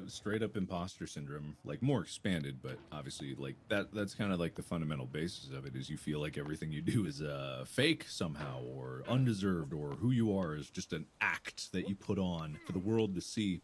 straight up imposter syndrome, like more expanded, but obviously like that's kind of like the fundamental basis of it is you feel like everything you do is fake somehow or undeserved, or who you are is just an act that you put on for the world to see.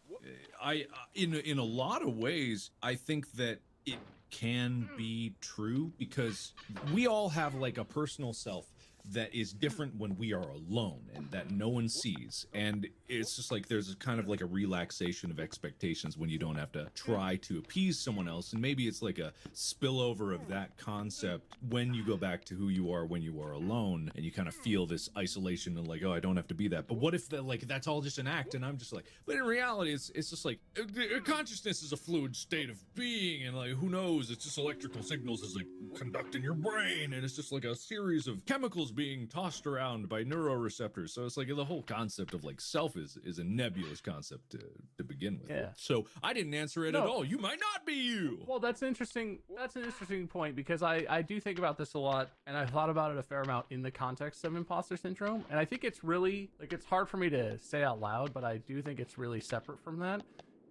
In a lot of ways, I think that it can be true because we all have like a personal self that is different when we are alone and that no one sees. And it's just like there's a kind of like a relaxation of expectations when you don't have to try to appease someone else. And maybe it's like a spillover of that concept when you go back to who you are when you are alone and you kind of feel this isolation and like, oh, I don't have to be that. But what if like that's all just an act? And I'm just like, but in reality, it's just like consciousness is a fluid state of being, and like who knows? It's just electrical signals as like conduct in your brain, and it's just like a series of chemicals being tossed around by neuroreceptors. So it's like the whole concept of like self is a nebulous concept to begin with. Yeah. So I didn't answer it at all. You might not be you. Well, that's interesting. That's an interesting point because I do think about this a lot, and I've thought about it a fair amount in the context of imposter syndrome. And I think it's really like it's hard for me to say out loud, but I do think it's really separate from that.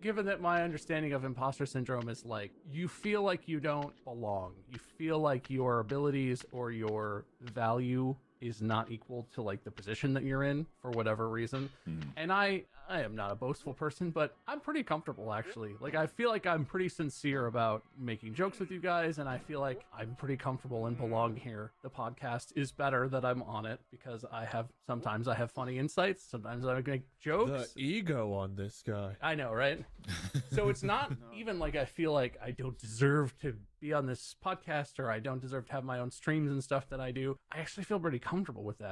Given that my understanding of imposter syndrome is like you feel like you don't belong, you feel like your abilities or your value is not equal to like the position that you're in for whatever reason. And I am not a boastful person, but I'm pretty comfortable actually. Like I feel like I'm pretty sincere about making jokes with you guys, and I feel like I'm pretty comfortable and belong here. The podcast is better that I'm on it because sometimes I have funny insights, sometimes I make jokes. The ego on this guy. I know, right? So it's not even like I feel like I don't deserve to be on this podcast or I don't deserve to have my own streams and stuff that I do. I actually feel pretty comfortable with that.